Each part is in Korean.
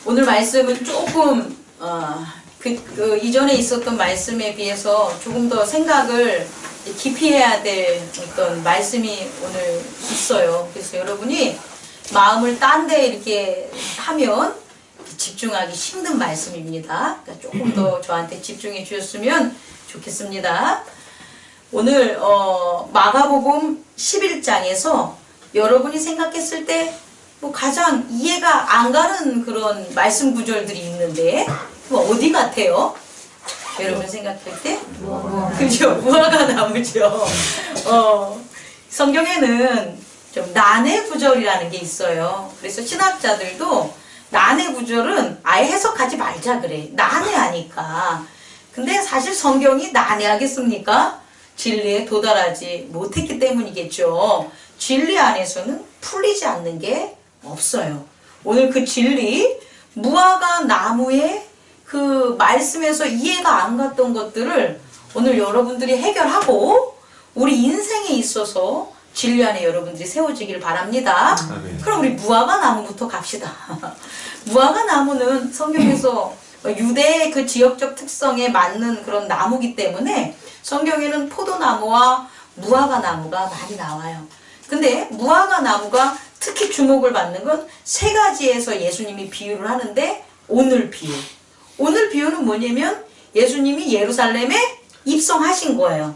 오늘 말씀은 조금 이전에 있었던 말씀에 비해서 조금 더 생각을 깊이 해야 될 어떤 말씀이 오늘 있어요. 그래서 여러분이 마음을 딴 데 이렇게 하면 집중하기 힘든 말씀입니다. 그러니까 조금 더 저한테 집중해 주셨으면 좋겠습니다. 오늘 마가복음 11장에서 여러분이 생각했을 때 뭐 가장 이해가 안 가는 그런 말씀 구절들이 있는데 뭐 어디 같아요? 여러분 생각할 때? 그죠? 무화과 나무죠. 성경에는 좀 난해 구절이라는 게 있어요. 그래서 신학자들도 난해 구절은 아예 해석하지 말자 그래. 난해하니까. 근데 사실 성경이 난해하겠습니까? 진리에 도달하지 못했기 때문이겠죠. 진리 안에서는 풀리지 않는 게 없어요. 오늘 그 진리, 무화과 나무의 그 말씀에서 이해가 안 갔던 것들을 오늘 여러분들이 해결하고 우리 인생에 있어서 진리 안에 여러분들이 세워지길 바랍니다. 그럼 우리 무화과 나무부터 갑시다. 무화과 나무는 성경에서 유대의 그 지역적 특성에 맞는 그런 나무기 때문에 성경에는 포도나무와 무화과 나무가 많이 나와요. 근데 무화과 나무가 특히 주목을 받는 건 세 가지에서 예수님이 비유를 하는데 오늘 비유는 뭐냐면 예수님이 예루살렘에 입성하신 거예요.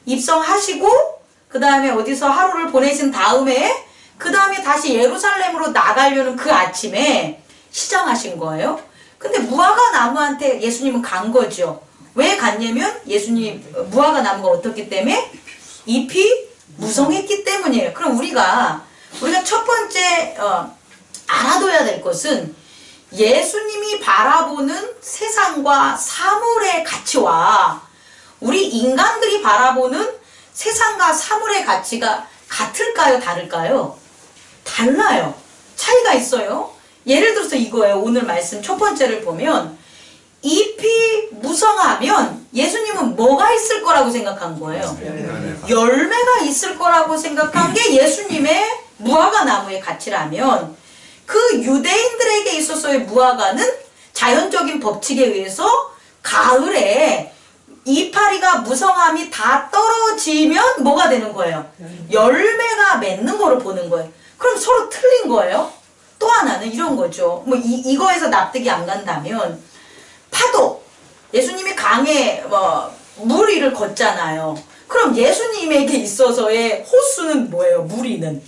입성하시고 그 다음에 어디서 하루를 보내신 다음에 그 다음에 다시 예루살렘으로 나가려는 그 아침에 시장하신 거예요. 근데 무화과 나무한테 예수님은 간 거죠. 왜 갔냐면 예수님 무화과 나무가 어떻기 때문에? 잎이 무성했기 때문이에요. 그럼 우리가 첫 번째 알아둬야 될 것은 예수님이 바라보는 세상과 사물의 가치와 우리 인간들이 바라보는 세상과 사물의 가치가 같을까요? 다를까요? 달라요. 차이가 있어요. 예를 들어서 이거예요. 오늘 말씀 첫 번째를 보면 잎이 무성하면 예수님은 뭐가 있을 거라고 생각한 거예요? 열매가 있을 거라고 생각한 게 예수님의 무화과 나무의 가치라면 그 유대인들에게 있어서의 무화과는 자연적인 법칙에 의해서 가을에 이파리가 무성함이 다 떨어지면 뭐가 되는 거예요? 열매가 맺는 거로 보는 거예요. 그럼 서로 틀린 거예요. 또 하나는 이런 거죠. 뭐 이거에서 납득이 안 간다면 파도, 예수님이 강에 물 위를 걷잖아요. 그럼 예수님에게 있어서의 호수는 뭐예요? 무리는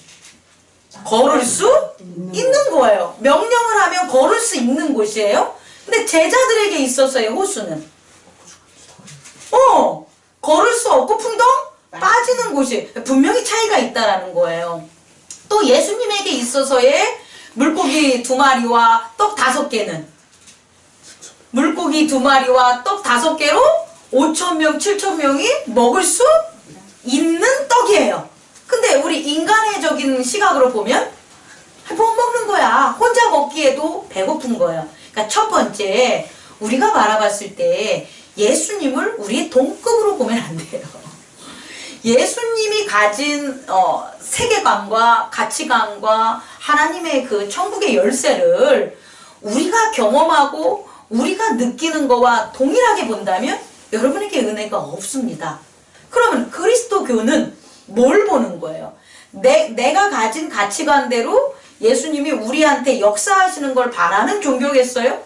걸을 수 있는 거예요. 명령을 하면 걸을 수 있는 곳이에요. 근데 제자들에게 있어서의 호수는 걸을 수 없고 풍덩 빠지는 곳이 분명히 차이가 있다라는 거예요. 또 예수님에게 있어서의 물고기 2마리와 떡 5개는 물고기 2마리와 떡 5개로 5,000명, 7,000명이 먹을 수 있는 떡이에요. 근데 우리 인간의적인 시각으로 보면 못 먹는 거야. 혼자 먹기에도 배고픈 거예요. 그러니까 첫 번째 우리가 바라봤을 때 예수님을 우리의 동급으로 보면 안 돼요. 예수님이 가진 세계관과 가치관과 하나님의 그 천국의 열쇠를 우리가 경험하고 우리가 느끼는 거와 동일하게 본다면 여러분에게 은혜가 없습니다. 그러면 그리스도교는 뭘 보는 거예요? 내가 가진 가치관대로 예수님이 우리한테 역사하시는 걸 바라는 종교겠어요?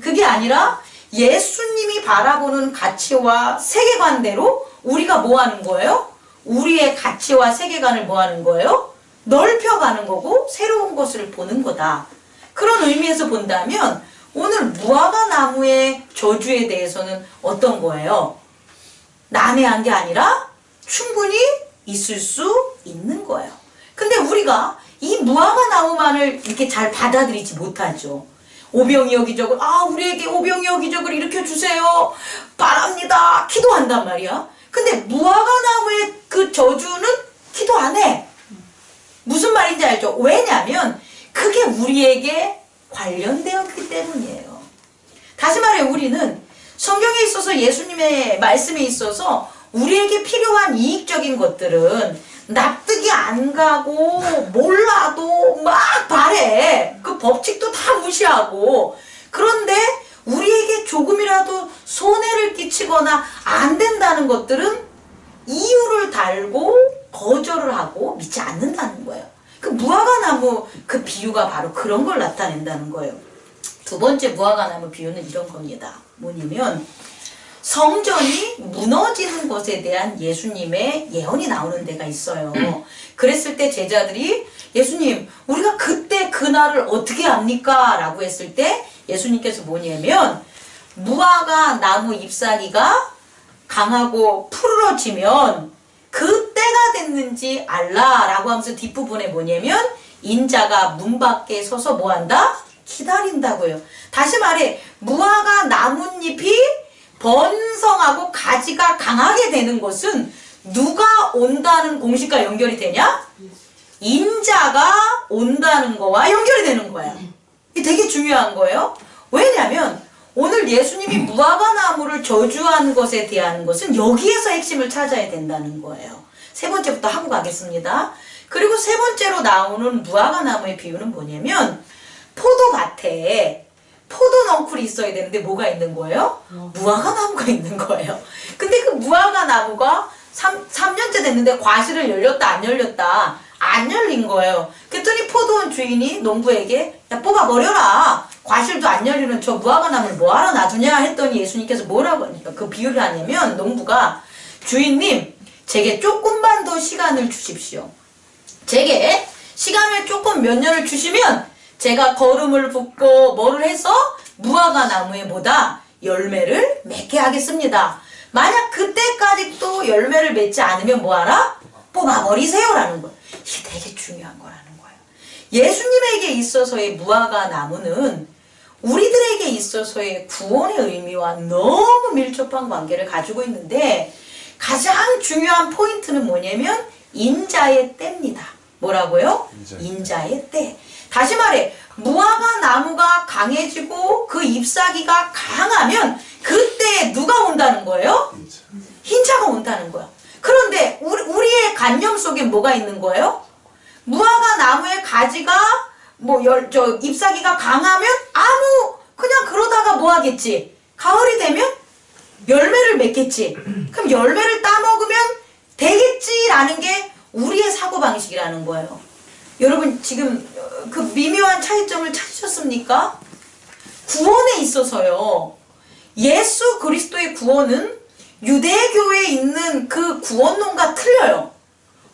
그게 아니라 예수님이 바라보는 가치와 세계관대로 우리가 뭐 하는 거예요? 우리의 가치와 세계관을 뭐 하는 거예요? 넓혀가는 거고 새로운 것을 보는 거다. 그런 의미에서 본다면 오늘 무화과 나무의 저주에 대해서는 어떤 거예요? 난해한 게 아니라 충분히 있을 수 있는 거예요. 근데 우리가 이 무화과 나무만을 이렇게 잘 받아들이지 못하죠. 오병이 여기저기 우리에게 오병이 여기저기 일으켜 주세요. 바랍니다. 기도한단 말이야. 근데 무화과 나무의 그 저주는 기도 안 해. 무슨 말인지 알죠? 왜냐하면 그게 우리에게 관련되었기 때문이에요. 다시 말해 우리는 성경에 있어서 예수님의 말씀에 있어서 우리에게 필요한 이익적인 것들은 납득이 안 가고 몰라도 막 바래. 그 법칙도 다 무시하고. 그런데 우리에게 조금이라도 손해를 끼치거나 안 된다는 것들은 이유를 달고 거절을 하고 믿지 않는다는 거예요. 그 무화과나무 그 비유가 바로 그런 걸 나타낸다는 거예요. 두 번째 무화과나무 비유는 이런 겁니다. 뭐냐면 성전이 무너지는 것에 대한 예수님의 예언이 나오는 데가 있어요. 그랬을 때 제자들이 예수님, 우리가 그때 그날을 어떻게 압니까? 라고 했을 때 예수님께서 뭐냐면 무화과 나무 잎사귀가 강하고 푸르러지면 그때가 됐는지 알라 라고 하면서 뒷부분에 뭐냐면 인자가 문 밖에 서서 뭐한다? 기다린다고요. 다시 말해 무화과 나뭇잎이 번성하고 가지가 강하게 되는 것은 누가 온다는 공식과 연결이 되냐? 인자가 온다는 거와 연결이 되는 거야. 이게 되게 중요한 거예요. 왜냐하면 오늘 예수님이 무화과 나무를 저주한 것에 대한 것은 여기에서 핵심을 찾아야 된다는 거예요. 세 번째부터 하고 가겠습니다. 그리고 세 번째로 나오는 무화과 나무의 비유는 뭐냐면 포도밭에 포도 넝쿨이 있어야 되는데 뭐가 있는 거예요? 무화과 나무가 있는 거예요. 근데 그 무화과 나무가 3년째 됐는데 과실을 열렸다 안 열렸다? 안 열린 거예요. 그랬더니 포도원 주인이 농부에게 야 뽑아버려라. 과실도 안 열리는 저 무화과 나무를 뭐하러 놔두냐 했더니 예수님께서 뭐라고 그 비유를 하냐면 농부가 주인님 제게 조금만 더 시간을 주십시오. 제게 시간을 조금 몇 년을 주시면 제가 거름을 붓고 뭐를 해서 무화과 나무에 뭐다? 열매를 맺게 하겠습니다. 만약 그때까지 또 열매를 맺지 않으면 뭐하라? 뽑아버리세요 라는 거예요. 이게 되게 중요한 거라는 거예요. 예수님에게 있어서의 무화과 나무는 우리들에게 있어서의 구원의 의미와 너무 밀접한 관계를 가지고 있는데 가장 중요한 포인트는 뭐냐면 인자의 때입니다. 뭐라고요? 인자의 때. 다시 말해 무화과 나무가 강해지고 그 잎사귀가 강하면 그때 누가 온다는 거예요? 흰자가 온다는 거야. 그런데 우리의 관념 속에 뭐가 있는 거예요? 무화과 나무의 가지가 잎사귀가 강하면 그냥 그러다가 뭐 하겠지? 가을이 되면 열매를 맺겠지. 그럼 열매를 따먹으면 되겠지라는 게 우리의 사고방식이라는 거예요. 여러분 지금 그 미묘한 차이점을 찾으셨습니까? 구원에 있어서요. 예수 그리스도의 구원은 유대교에 있는 그 구원론과 틀려요.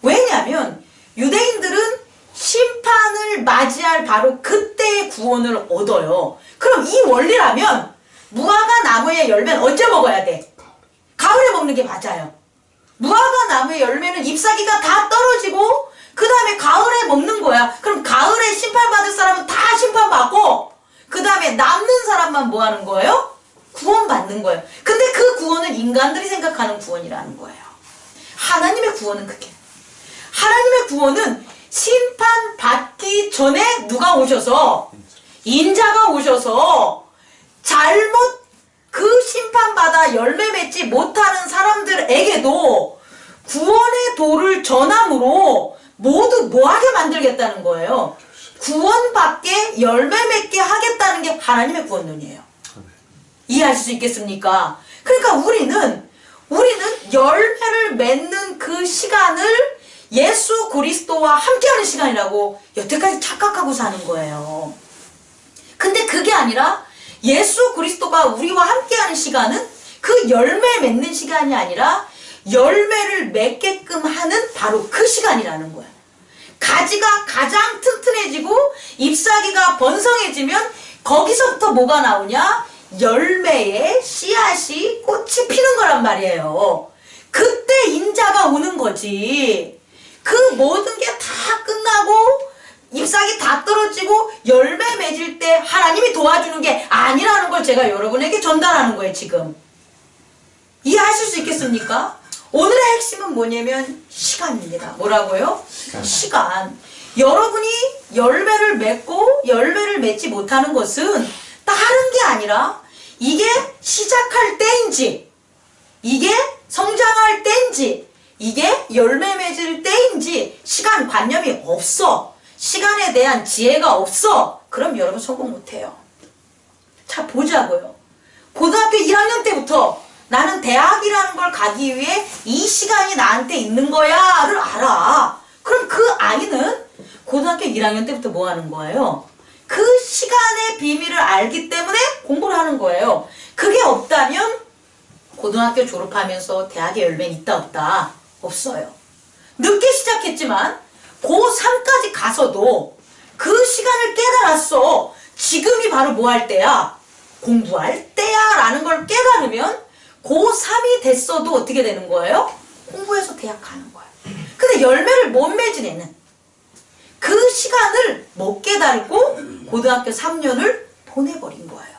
왜냐하면 유대인들은 심판을 맞이할 바로 그때의 구원을 얻어요. 그럼 이 원리라면 무화과 나무의 열매는 언제 먹어야 돼? 가을에 먹는 게 맞아요. 무화과 나무의 열매는 잎사귀가 다 떨어지고 그 다음에 가을에 먹는 거야. 그럼 가을에 심판받을 사람은 다 심판받고 그 다음에 남는 사람만 뭐 하는 거예요? 구원받는 거예요. 근데 그 구원은 인간들이 생각하는 구원이라는 거예요. 하나님의 구원은 그게. 하나님의 구원은 심판받기 전에 누가 오셔서 인자가 오셔서 잘못 그 심판받아 열매 맺지 못하는 사람들에게도 구원의 도를 전함으로 모두 뭐하게 만들겠다는 거예요. 구원받게 열매 맺게 하겠다는 게 하나님의 구원론이에요. 이해하실 수 있겠습니까? 그러니까 우리는 열매를 맺는 그 시간을 예수 그리스도와 함께하는 시간이라고 여태까지 착각하고 사는 거예요. 근데 그게 아니라 예수 그리스도가 우리와 함께하는 시간은 그 열매 맺는 시간이 아니라 열매를 맺게끔 하는 바로 그 시간이라는 거야. 가지가 가장 튼튼해지고 잎사귀가 번성해지면 거기서부터 뭐가 나오냐? 열매에 씨앗이 꽃이 피는 거란 말이에요. 그때 인자가 오는 거지. 그 모든 게 다 끝나고 잎사귀 다 떨어지고 열매 맺을 때 하나님이 도와주는 게 아니라는 걸 제가 여러분에게 전달하는 거예요 지금. 이해하실 수 있겠습니까? 오늘의 핵심은 뭐냐면 시간입니다. 뭐라고요? 시간. 여러분이 열매를 맺고 열매를 맺지 못하는 것은 다른 게 아니라 이게 시작할 때인지 이게 성장할 때인지 이게 열매 맺을 때인지 시간관념이 없어. 시간에 대한 지혜가 없어. 그럼 여러분 성공 못해요. 자, 보자고요. 고등학교 1학년 때부터 나는 대학이라는 걸 가기 위해 이 시간이 나한테 있는 거야를 알아. 그럼 그 아이는 고등학교 1학년 때부터 뭐 하는 거예요? 그 시간의 비밀을 알기 때문에 공부를 하는 거예요. 그게 없다면 고등학교 졸업하면서 대학의 열매는 있다 없다? 없어요. 늦게 시작했지만 고3까지 가서도 그 시간을 깨달았어. 지금이 바로 뭐 할 때야? 공부할 때야 라는 걸 깨달으면 고3이 됐어도 어떻게 되는 거예요? 공부해서 대학 가는 거예요. 근데 열매를 못 맺은 애는 그 시간을 못 깨달고 고등학교 3년을 보내버린 거예요.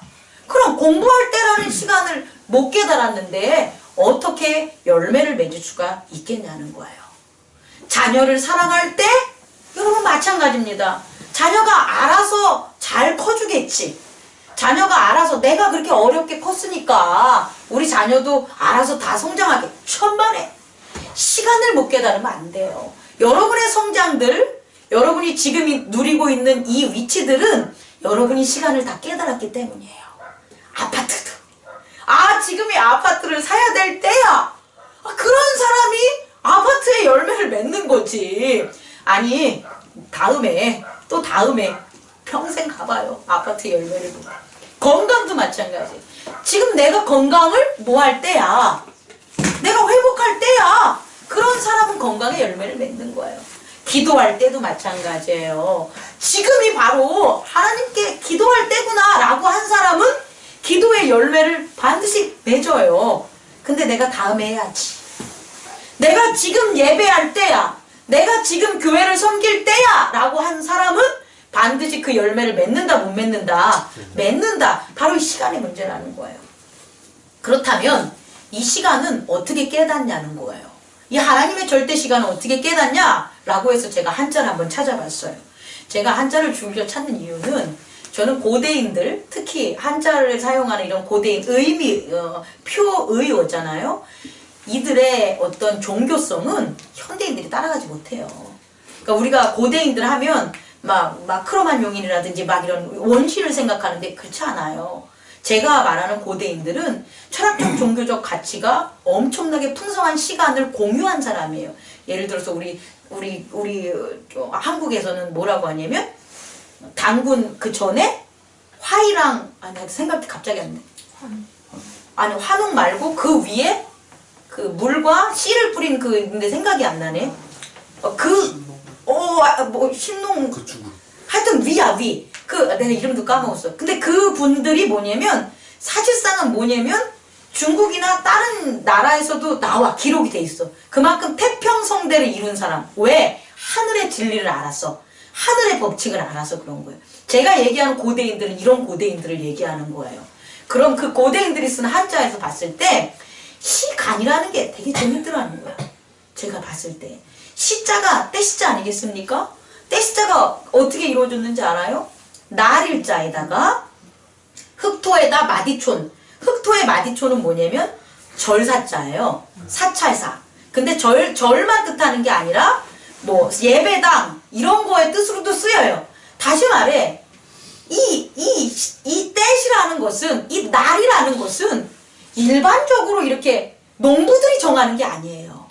그럼 공부할 때라는 시간을 못 깨달았는데 어떻게 열매를 맺을 수가 있겠냐는 거예요. 자녀를 사랑할 때 여러분 마찬가지입니다. 자녀가 알아서 잘 커주겠지. 자녀가 알아서 내가 그렇게 어렵게 컸으니까 우리 자녀도 알아서 다 성장하게. 천만에 시간을 못 깨달으면 안 돼요. 여러분의 성장들, 여러분이 지금 누리고 있는 이 위치들은 여러분이 시간을 다 깨달았기 때문이에요. 아파트도. 아, 지금이 아파트를 사야 될 때야. 아, 그런 사람이 아파트의 열매를 맺는 거지. 아니, 다음에 평생 가봐요. 아파트 열매를 보고. 건강도 마찬가지. 지금 내가 건강을 뭐 할 때야? 내가 회복할 때야. 그런 사람은 건강의 열매를 맺는 거예요. 기도할 때도 마찬가지예요. 지금이 바로 하나님께 기도할 때구나 라고 한 사람은 기도의 열매를 반드시 맺어요. 근데 내가 다음에 해야지. 내가 지금 예배할 때야. 내가 지금 교회를 섬길 때야 라고 한 사람은 반드시 그 열매를 맺는다 못 맺는다? 맺는다. 바로 이 시간의 문제라는 거예요. 그렇다면 이 시간은 어떻게 깨닫냐는 거예요. 이 하나님의 절대 시간은 어떻게 깨닫냐? 라고 해서 제가 한자를 한번 찾아봤어요. 제가 한자를 줄여 찾는 이유는 저는 고대인들, 특히 한자를 사용하는 이런 고대인, 표의어잖아요. 이들의 어떤 종교성은 현대인들이 따라가지 못해요. 그러니까 우리가 고대인들 하면 막 크로만용인이라든지 막 이런 원시를 생각하는데 그렇지 않아요. 제가 말하는 고대인들은 철학적 종교적 가치가 엄청나게 풍성한 시간을 공유한 사람이에요. 예를 들어서 우리 한국에서는 뭐라고 하냐면 당군 그 전에 화이랑 생각이 갑자기 안 나. 아니 환웅 말고 그 위에 그 물과 씨를 뿌린 근데 생각이 안 나네. 신농 하여튼 위야 위. 내가 이름도 까먹었어. 근데 그 분들이 뭐냐면 사실상은 뭐냐면 중국이나 다른 나라에서도 나와 기록이 돼 있어. 그만큼 태평성대를 이룬 사람. 왜? 하늘의 진리를 알았어. 하늘의 법칙을 알아서 그런 거예요. 제가 얘기하는 고대인들은 이런 고대인들을 얘기하는 거예요. 그럼 그 고대인들이 쓴 한자에서 봤을 때 시간이라는 게 되게 재밌더라는 거야. 제가 봤을 때 시자가 떼시자 아니겠습니까? 떼시자가 어떻게 이루어졌는지 알아요? 날일자에다가 흑토에다 마디촌. 흑토의 마디촌은 뭐냐면 절사자예요. 사찰사. 근데 절만 뜻하는 게 아니라 뭐 예배당 이런 거의 뜻으로도 쓰여요. 다시 말해 이 떼시라는 것은, 이 날이라는 것은 일반적으로 이렇게 농부들이 정하는 게 아니에요.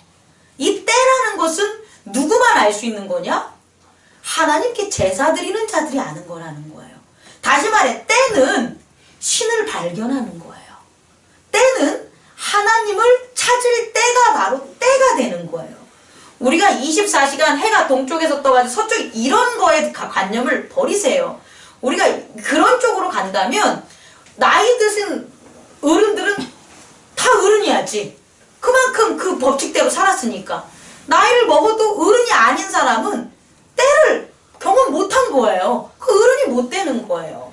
이 때라는 것은 누구만 알 수 있는 거냐? 하나님께 제사 드리는 자들이 아는 거라는 거예요. 다시 말해 때는 신을 발견하는 거예요. 때는 하나님을 찾을 때가 바로 때가 되는 거예요. 우리가 24시간 해가 동쪽에서 떠가지고 서쪽 이런 거에 관념을 버리세요. 우리가 그런 쪽으로 간다면 나이 드신 어른들은 다 어른이야지. 그만큼 그 법칙대로 살았으니까. 나이를 먹어도 어른이 아닌 사람은 때를 경험 못한 거예요. 그 어른이 못 되는 거예요.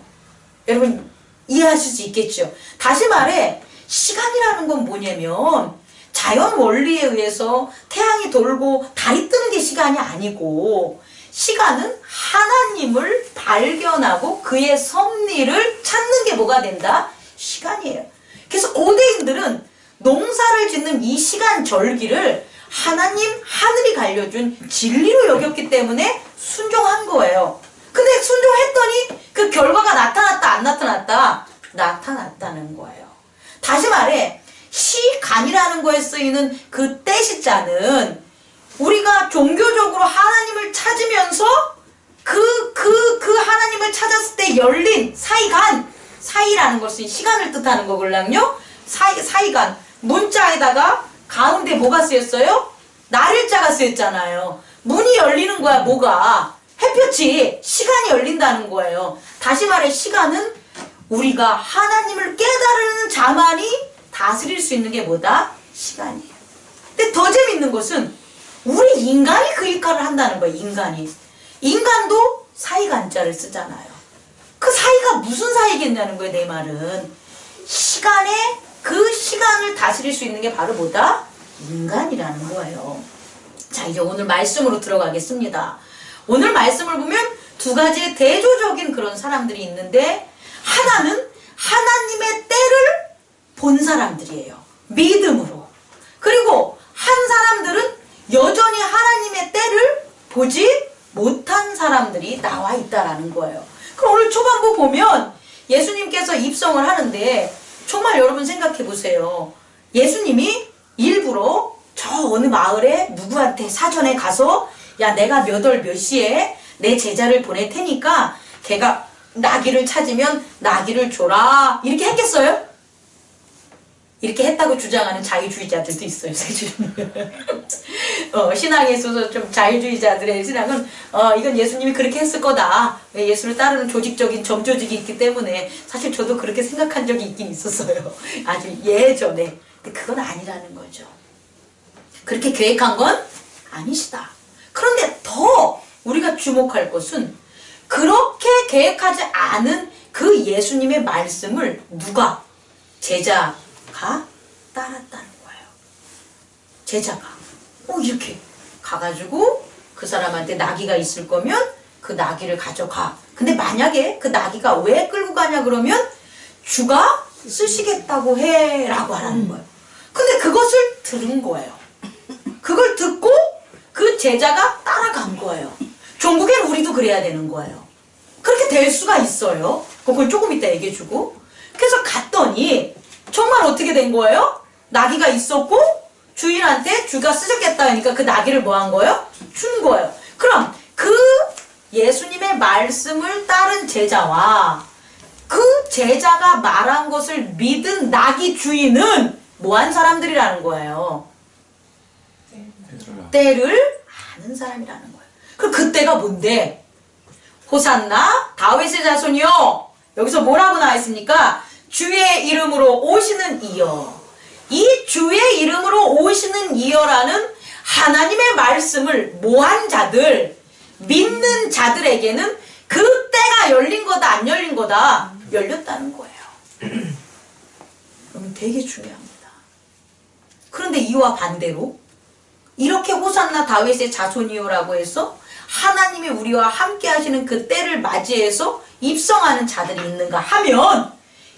여러분 이해하실 수 있겠죠? 다시 말해 시간이라는 건 뭐냐면 자연 원리에 의해서 태양이 돌고 달이 뜨는 게 시간이 아니고 시간은 하나님을 발견하고 그의 섭리를 찾는 게 뭐가 된다? 시간이에요. 그래서 고대인들은 농사를 짓는 이 시간 절기를 하나님 하늘이 갈려준 진리로 여겼기 때문에 순종한 거예요. 근데 순종했더니 그 결과가 나타났다 안 나타났다? 나타났다는 거예요. 다시 말해 시간이라는 거에 쓰이는 그 때시자는 우리가 종교적으로 하나님을 찾으면서 그 하나님을 찾았을 때 열린 사이라는 것은 시간을 뜻하는 거걸랑요. 사이간 문자에다가 가운데 뭐가 쓰였어요? 날일자가 쓰였잖아요. 문이 열리는 거야. 뭐가? 햇볕이 시간이 열린다는 거예요. 다시 말해 시간은 우리가 하나님을 깨달은 자만이 다스릴 수 있는 게 뭐다? 시간이에요. 근데 더 재밌는 것은 우리 인간이 그 역할을 한다는 거예요. 인간도 사이간자를 쓰잖아요. 그 사이가 무슨 사이겠냐는 거예요. 내 말은 그 시간을 다스릴 수 있는 게 바로 뭐다? 인간이라는 거예요. 자, 이제 오늘 말씀으로 들어가겠습니다. 오늘 말씀을 보면 두 가지의 대조적인 그런 사람들이 있는데, 하나는 하나님의 때를 본 사람들이에요. 믿음으로. 그리고 한 사람들은 여전히 하나님의 때를 보지 못한 사람들이 나와 있다라는 거예요. 그럼 오늘 초반부 보면 예수님께서 입성을 하는데, 정말 여러분 생각해 보세요. 예수님이 일부러 저 어느 마을에 누구한테 사전에 가서 야, 내가 몇 월 몇 시에 내 제자를 보낼 테니까 걔가 나귀를 찾으면 나귀를 줘라 이렇게 했겠어요? 이렇게 했다고 주장하는 자유주의자들도 있어요. 신앙에 있어서 좀 자유주의자들의 신앙은 이건 예수님이 그렇게 했을 거다. 예수를 따르는 조직적인 정조직이 있기 때문에 사실 저도 그렇게 생각한 적이 있긴 있었어요. 아주 예전에. 근데 그건 아니라는 거죠. 그렇게 계획한 건 아니시다. 그런데 더 우리가 주목할 것은 그렇게 계획하지 않은 그 예수님의 말씀을 누가? 제자가 따랐다는 거예요. 제자가 이렇게 가가지고 그 사람한테 나귀가 있을 거면 그 나귀를 가져가. 근데 만약에 그 나귀가 왜 끌고 가냐 그러면 주가 쓰시겠다고 해 라고 하라는 거예요. 근데 그것을 들은 거예요. 그걸 듣고 그 제자가 따라간 거예요. 종국엔 우리도 그래야 되는 거예요. 그렇게 될 수가 있어요. 그걸 조금 이따 얘기해주고. 그래서 갔더니 정말 어떻게 된 거예요? 나귀가 있었고 주인한테 주가 쓰셨겠다 하니까 그 나귀를 뭐 한 거예요? 준 거예요. 그럼 그 예수님의 말씀을 따른 제자와 그 제자가 말한 것을 믿은 나귀 주인은 뭐한 사람들이라는 거예요? 때를 아는 사람이라는 거예요. 그럼 그 때가 뭔데? 호산나 다윗의 자손이요. 여기서 뭐라고 나와 있습니까? 주의 이름으로 오시는 이여. 이 주의 이름으로 오시는 이여라는 하나님의 말씀을 모한 자들, 믿는 자들에게는 그 때가 열린 거다 안 열린 거다? 열렸다는 거예요. 그럼 되게 중요합니다. 그런데 이와 반대로 이렇게 호산나 다윗의 자손이요라고 해서 하나님이 우리와 함께 하시는 그 때를 맞이해서 입성하는 자들이 있는가 하면,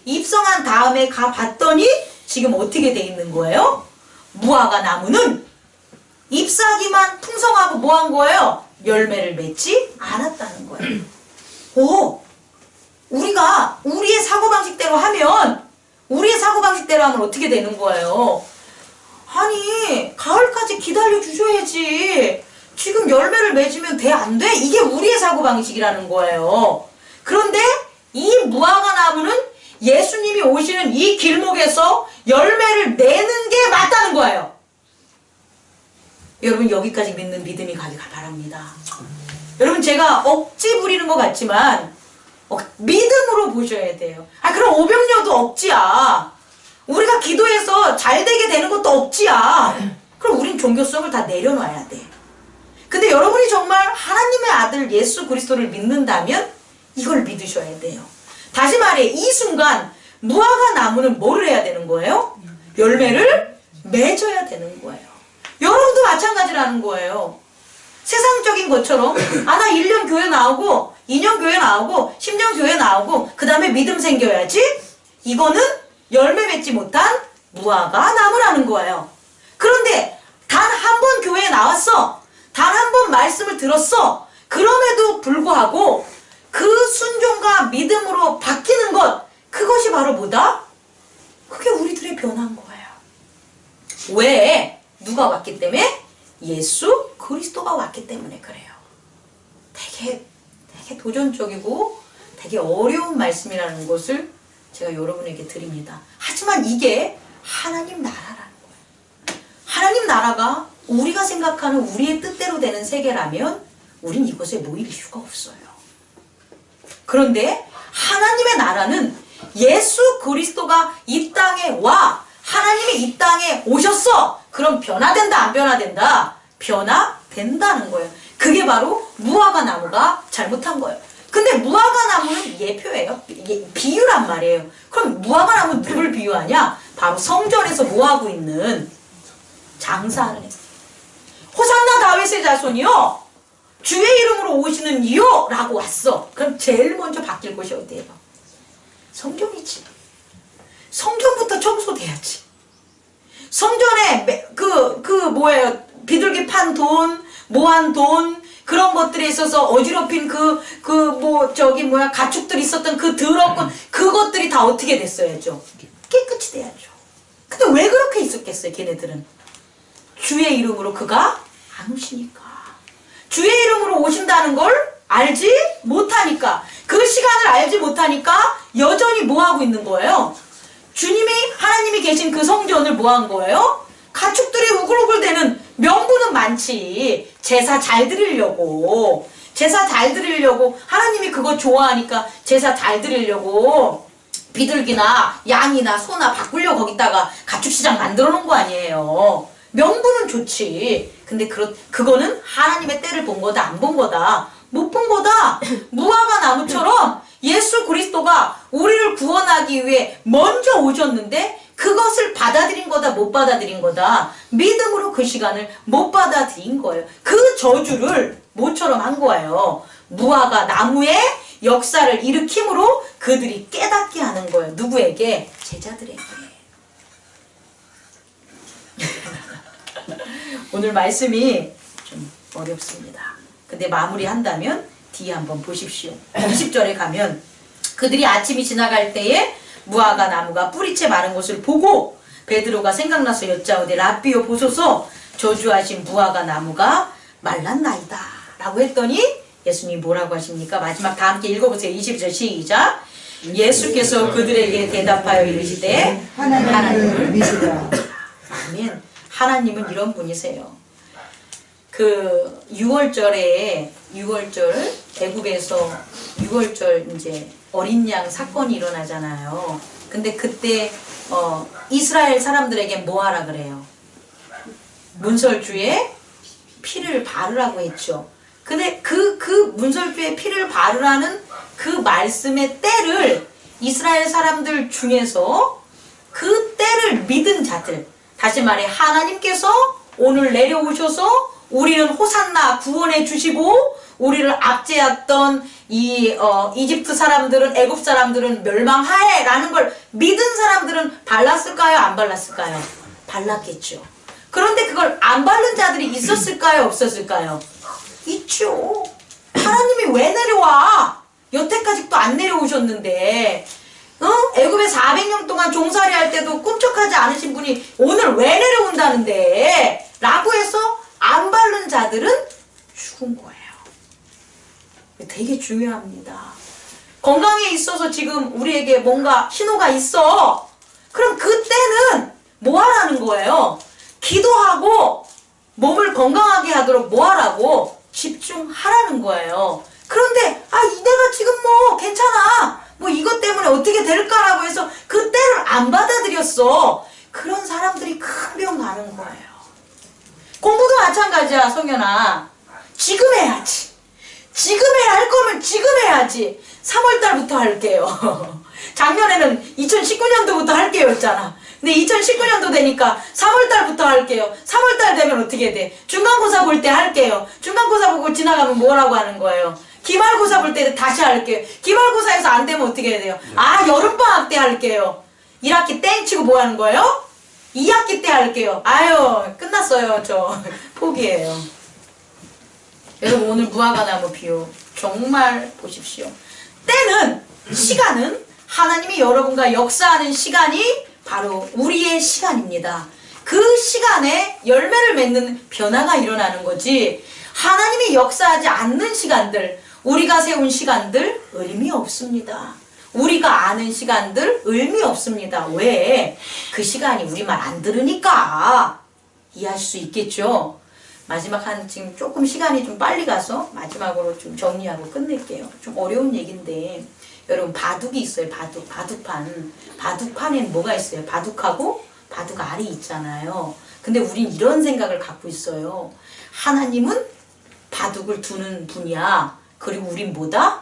입성한 다음에 가봤더니 지금 어떻게 돼 있는 거예요? 무화과 나무는 잎사귀만 풍성하고 뭐 한 거예요? 열매를 맺지 않았다는 거예요. 우리가 우리의 사고방식대로 하면 어떻게 되는 거예요? 아니, 가을까지 기다려 주셔야지. 지금 열매를 맺으면 돼? 안 돼? 이게 우리의 사고방식이라는 거예요. 그런데 이 무화과 나무는 예수님이 오시는 이 길목에서 열매를 내는 게 맞다는 거예요. 여러분, 여기까지 믿는 믿음이 가기를 바랍니다. 여러분, 제가 억지 부리는 것 같지만 믿음으로 보셔야 돼요. 그럼 오병여도 억지야. 우리가 기도해서 잘 되게 되는 것도 억지야. 그럼 우린 종교성을 다 내려놔야 돼. 근데 여러분이 정말 하나님의 아들 예수 그리스도를 믿는다면 이걸 믿으셔야 돼요. 다시 말해, 이 순간 무화과 나무는 뭐를 해야 되는 거예요? 열매를 맺어야 되는 거예요. 여러분도 마찬가지라는 거예요. 세상적인 것처럼 나 1년 교회 나오고 2년 교회 나오고 10년 교회 나오고 그 다음에 믿음 생겨야지? 이거는 열매 맺지 못한 무화과 나무라는 거예요. 그런데 단 한 번 교회에 나왔어. 단 한 번 말씀을 들었어. 그럼에도 불구하고 그 순종과 믿음으로 바뀌는 것, 그것이 바로 뭐다? 그게 우리들의 변화인 거예요. 왜? 누가 왔기 때문에? 예수 그리스도가 왔기 때문에 그래요. 되게 도전적이고 되게 어려운 말씀이라는 것을 제가 여러분에게 드립니다. 하지만 이게 하나님 나라라는 거예요. 하나님 나라가 우리가 생각하는 우리의 뜻대로 되는 세계라면 우린 이곳에 모일 이유가 없어요. 그런데 하나님의 나라는 예수 그리스도가 이 땅에 와, 하나님이 이 땅에 오셨어. 그럼 변화된다, 안 변화된다? 변화된다는 거예요. 그게 바로 무화과 나무가 잘못한 거예요. 근데 무화과 나무는 예표예요. 비유란 말이에요. 그럼 무화과 나무는 누굴 비유하냐? 바로 성전에서 뭐하고 있는 장사하는 애. 호산나 다윗의 자손이요, 주의 이름으로 오시는 이요 라고 왔어. 그럼 제일 먼저 바뀔 곳이 어디예요? 성전이지. 성전부터 청소돼야지. 성전에 뭐예요? 비둘기 판 돈, 모한 돈, 그런 것들에 있어서 어지럽힌 가축들이 있었던 그 더럽고 그것들이 다 어떻게 됐어야죠? 깨끗이 돼야죠. 근데 왜 그렇게 있었겠어요, 걔네들은? 주의 이름으로 그가 안 오시니까. 주의 이름으로 오신다는 걸 알지 못하니까, 그 시간을 알지 못하니까 여전히 뭐하고 있는 거예요? 하나님이 계신 그 성전을 뭐한 거예요? 가축들이 우글우글대는, 명분은 많지. 제사 잘 드리려고 하나님이 그거 좋아하니까 제사 잘 드리려고 비둘기나 양이나 소나 바꾸려고 거기다가 가축시장 만들어 놓은 거 아니에요. 명분은 좋지. 근데 그거는 하나님의 때를 본 거다, 안 본 거다? 못 본 거다. 무화과 나무처럼 예수 그리스도가 우리를 구원하기 위해 먼저 오셨는데 그것을 받아들인 거다, 못 받아들인 거다? 믿음으로 그 시간을 못 받아들인 거예요. 그 저주를 뭐처럼 한 거예요? 무화과 나무의 역사를 일으킴으로 그들이 깨닫게 하는 거예요. 누구에게? 제자들에게. 오늘 말씀이 좀 어렵습니다. 근데 마무리한다면 뒤에 한번 보십시오. 20절에 가면 그들이 아침이 지나갈 때에 무화과 나무가 뿌리채 마른 것을 보고 베드로가 생각나서 여짜오되 라삐요 보소서, 저주하신 무화과 나무가 말랐나이다 라고 했더니 예수님이 뭐라고 하십니까? 마지막 다 함께 읽어보세요. 20절 시작. 예수께서 그들에게 대답하여 이르시되 하나님을 믿으라. 아멘. 하나님은 이런 분이세요. 그 6월절 애굽에서 6월절 이제 어린 양 사건이 일어나잖아요. 근데 그때 이스라엘 사람들에게 뭐 하라 그래요? 문설주에 피를 바르라고 했죠. 근데 그 문설주에 피를 바르라는 그 말씀의 때를 이스라엘 사람들 중에서 그 때를 믿은 자들, 다시 말해 하나님께서 오늘 내려오셔서 우리는 호산나 구원해 주시고 우리를 압제했던 이집트 사람들은, 애굽 사람들은 멸망하에 라는 걸 믿은 사람들은 발랐을까요? 안 발랐을까요? 발랐겠죠. 그런데 그걸 안 바른 자들이 있었을까요? 없었을까요? 있죠. 하나님이 왜 내려와? 여태까지 또 안 내려오셨는데, 애굽에 400년 동안 종살이 할 때도 꿈쩍하지 않으신 분이 오늘 왜 내려온다는데? 라고 해서 안 바른 자들은 죽은 거예요. 되게 중요합니다. 건강에 있어서 지금 우리에게 뭔가 신호가 있어. 그럼 그때는 뭐 하라는 거예요? 기도하고 몸을 건강하게 하도록 뭐 하라고? 집중하라는 거예요. 그런데 내가 지금 뭐 괜찮아, 뭐 이것 때문에 어떻게 될까라고 해서 그 때를 안 받아들였어. 그런 사람들이 큰 병 가는 거예요. 공부도 마찬가지야, 성현아. 지금 해야지. 지금 해야 할 거면 지금 해야지. 3월달부터 할게요. 작년에는 2019년도부터 할게요 했잖아. 근데 2019년도 되니까 3월달부터 할게요. 3월달 되면 어떻게 돼? 중간고사 볼 때 할게요. 중간고사 보고 지나가면 뭐라고 하는 거예요? 기말고사 볼 때 다시 할게요. 기말고사에서 안 되면 어떻게 해야 돼요? 여름방학 때 할게요. 1학기 땡 치고 뭐 하는 거예요? 2학기 때 할게요. 아유, 끝났어요. 저 포기해요. 여러분, 오늘 무화과나무 비유 정말 보십시오. 때는, 시간은 하나님이 여러분과 역사하는 시간이 바로 우리의 시간입니다. 그 시간에 열매를 맺는 변화가 일어나는 거지, 하나님이 역사하지 않는 시간들, 우리가 세운 시간들 의미 없습니다. 우리가 아는 시간들 의미 없습니다. 왜? 그 시간이 우리 말 안 들으니까. 이해할 수 있겠죠? 마지막 지금 조금 시간이 좀 빨리 가서 마지막으로 좀 정리하고 끝낼게요. 좀 어려운 얘기인데, 여러분, 바둑이 있어요. 바둑판. 바둑판엔 뭐가 있어요? 바둑하고 바둑알이 있잖아요. 근데 우린 이런 생각을 갖고 있어요. 하나님은 바둑을 두는 분이야. 그리고 우린 뭐다?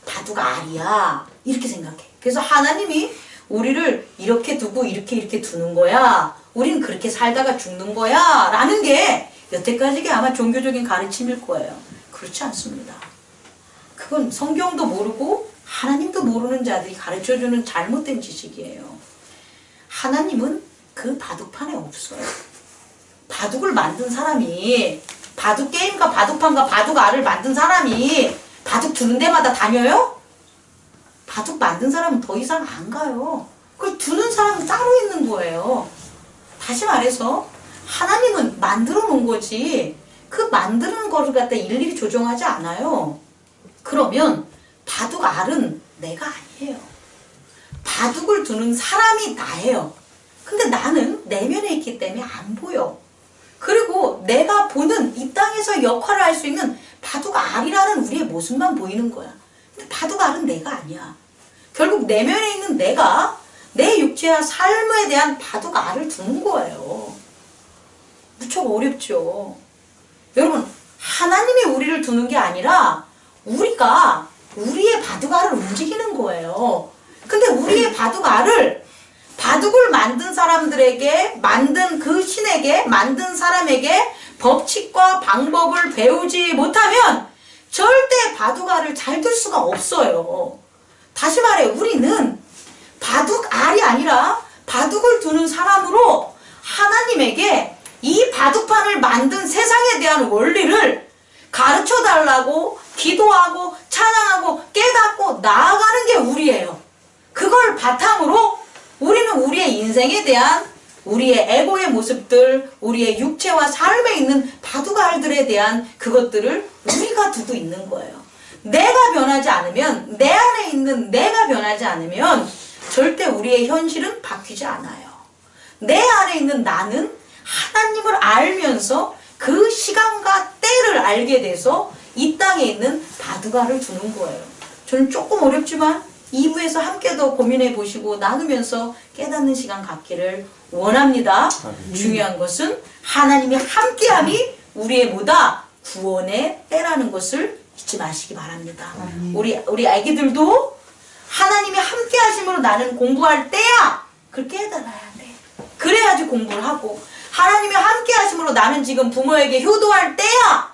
바둑알이야. 이렇게 생각해. 그래서 하나님이 우리를 이렇게 두고 이렇게 두는 거야. 우린 그렇게 살다가 죽는 거야. 라는 게 여태까지 아마 종교적인 가르침일 거예요. 그렇지 않습니다. 그건 성경도 모르고 하나님도 모르는 자들이 가르쳐주는 잘못된 지식이에요. 하나님은 그 바둑판에 없어요. 바둑을 만든 사람이, 바둑 게임과 바둑판과 바둑알을 만든 사람이 바둑 두는 데마다 다녀요? 바둑 만든 사람은 더 이상 안 가요. 그걸 두는 사람은 따로 있는 거예요. 다시 말해서 하나님은 만들어 놓은 거지, 그 만드는 거를 갖다 일일이 조정하지 않아요. 그러면 바둑알은 내가 아니에요. 바둑을 두는 사람이 나예요. 근데 나는 내면에 있기 때문에 안 보여. 그리고 내가 보는 이 땅에서 역할을 할 수 있는 바둑알이라는 우리의 모습만 보이는 거야. 근데 바둑알은 내가 아니야. 결국 내면에 있는 내가 내 육체와 삶에 대한 바둑알을 두는 거예요. 무척 어렵죠. 여러분, 하나님이 우리를 두는 게 아니라 우리가 우리의 바둑알을 움직이는 거예요. 근데 우리의 바둑알을 바둑을 만든 사람들에게, 만든 그 신에게, 만든 사람에게 법칙과 방법을 배우지 못하면 절대 바둑알을 잘 둘 수가 없어요. 다시 말해, 우리는 바둑알이 아니라 바둑을 두는 사람으로 하나님에게 이 바둑판을 만든 세상에 대한 원리를 가르쳐달라고 기도하고 찬양하고 깨닫고 나아가는 게 우리예요. 그걸 바탕으로 우리는 우리의 인생에 대한, 우리의 에고의 모습들, 우리의 육체와 삶에 있는 바둑알들에 대한 그것들을 우리가 두고 있는 거예요. 내가 변하지 않으면, 내 안에 있는 내가 변하지 않으면 절대 우리의 현실은 바뀌지 않아요. 내 안에 있는 나는 하나님을 알면서 그 시간과 때를 알게 돼서 이 땅에 있는 바둑알을 두는 거예요. 저는 조금 어렵지만 2부에서 함께 더 고민해 보시고 나누면서 깨닫는 시간 갖기를 원합니다. 중요한 것은 하나님이 함께함이 우리의 뭐다? 구원의 때라는 것을 잊지 마시기 바랍니다. 우리 아기들도 하나님이 함께 하심으로 나는 공부할 때야! 그걸 깨달아야 돼. 그래야지 공부를 하고, 하나님이 함께 하심으로 나는 지금 부모에게 효도할 때야!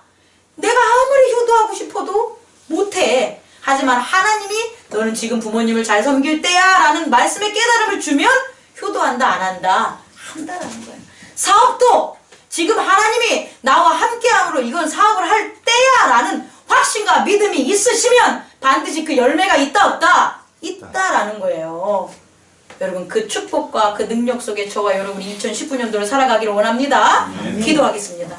내가 아무리 효도하고 싶어도 못해. 하지만 하나님이 너는 지금 부모님을 잘 섬길 때야! 라는 말씀의 깨달음을 주면 효도한다, 안 한다? 한다라는 거예요. 사업도 지금 하나님이 나와 함께함으로 이건 사업을 할 때야! 라는 확신과 믿음이 있으시면 반드시 그 열매가 있다, 없다? 있다라는 거예요. 여러분, 그 축복과 그 능력 속에 저와 여러분이 2019년도를 살아가기를 원합니다. 기도하겠습니다.